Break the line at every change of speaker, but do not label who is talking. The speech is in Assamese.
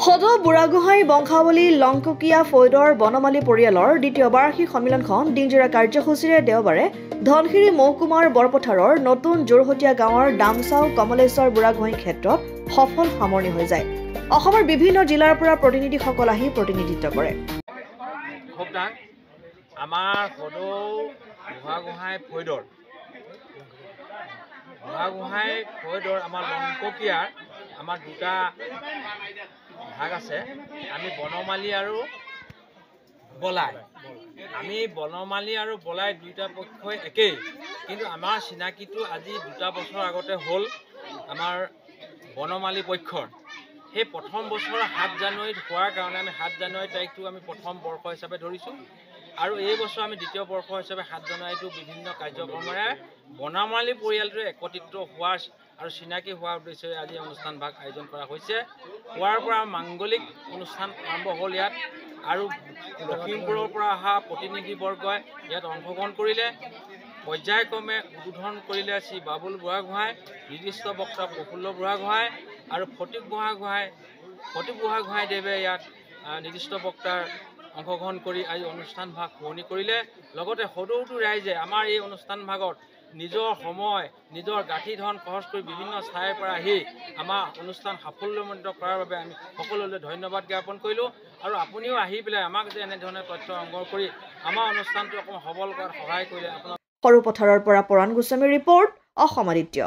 সদৌ বুঢ়াগোহাঁই বংশাৱলী লংককীয়া ফৈদৰ বনমালী পৰিয়ালৰ দ্বিতীয় বাৰ্ষিক সন্মিলনখন দিনজোৰা কাৰ্যসূচীৰে দেওবাৰে ধনশিৰি মহকুমাৰ বৰপথাৰৰ নতুন জোৰহতীয়া গাঁৱৰ ডামচাও কমলেশ্বৰ বুঢ়াগোহাঁই ক্ষেত্ৰত সফল সামৰণি হৈ যায়। অসমৰ বিভিন্ন জিলাৰ পৰা প্ৰতিনিধিসকল আহি প্ৰতিনিধিত্ব কৰে।
আমাৰ সদৌ বুঢ়াগোহাঁই ফৈদৰ আমাৰ লংককীয়াৰ আমাৰ দুটা ভাগ আছে। আমি বনমালী আৰু বলাই। আমি বনমালী আৰু বলাই দুইটা পক্ষই একেই, কিন্তু আমাৰ চিনাকিটো আজি 2 বছৰ আগতে হ'ল আমাৰ বনমালী পক্ষৰ। সেই প্ৰথম বছৰ 7 জানুৱাৰীত হোৱাৰ কাৰণে আমি 7 জানুৱাৰী তাৰিখটো আমি প্ৰথম বৰ্ষ হিচাপে ধৰিছোঁ, আৰু এই বছৰ আমি দ্বিতীয় বৰ্ষ হিচাপে 7 জানুৱাৰীটো বিভিন্ন কাৰ্যক্ৰমেৰে বনমালী পৰিয়ালটোৱে একত্ৰিত হোৱাৰ আৰু চিনাকি হোৱাৰ উদ্দেশ্যে আজি অনুষ্ঠান ভাগ আয়োজন কৰা হৈছে। হোৱাৰ পৰা মাংগলিক অনুষ্ঠান আৰম্ভ হ'ল ইয়াত, আৰু লখিমপুৰৰ পৰা অহা প্ৰতিনিধিবৰ্গই ইয়াত অংশগ্ৰহণ কৰিলে। পৰ্যায়ক্ৰমে উদ্বোধন কৰিলে শ্ৰী বাবুল বুঢ়াগোহাঁই, নিৰ্দিষ্ট বক্তা প্ৰফুল্ল বুঢ়াগোহাঁই আৰু ফটিক বুঢ়াগোহাঁইদেৱে ইয়াত নিৰ্দিষ্ট বক্তাৰ অংশগ্ৰহণ কৰি আজি অনুষ্ঠান ভাগ শুৱনি কৰিলে। লগতে সদৌটো ৰাইজে আমাৰ এই অনুষ্ঠান ভাগত নিজৰ সময়, নিজৰ গাঁঠি ধন খৰচ কৰি বিভিন্ন ঠাইৰ পৰা আহি আমাৰ অনুষ্ঠান সাফল্যমণ্ডিত কৰাৰ বাবে আমি সকলোলৈ ধন্যবাদ জ্ঞাপন কৰিলোঁ। আৰু আপুনিও আহি পেলাই আমাক যে এনেধৰণে তথ্য সংগ্ৰহ কৰি আমাৰ অনুষ্ঠানটো অকণমান সবল কৰাত সহায় কৰিলে।
সৰু পথাৰৰ পৰা পৰাণ গোস্বামীৰ ৰিপৰ্ট, অসম আদিত্য।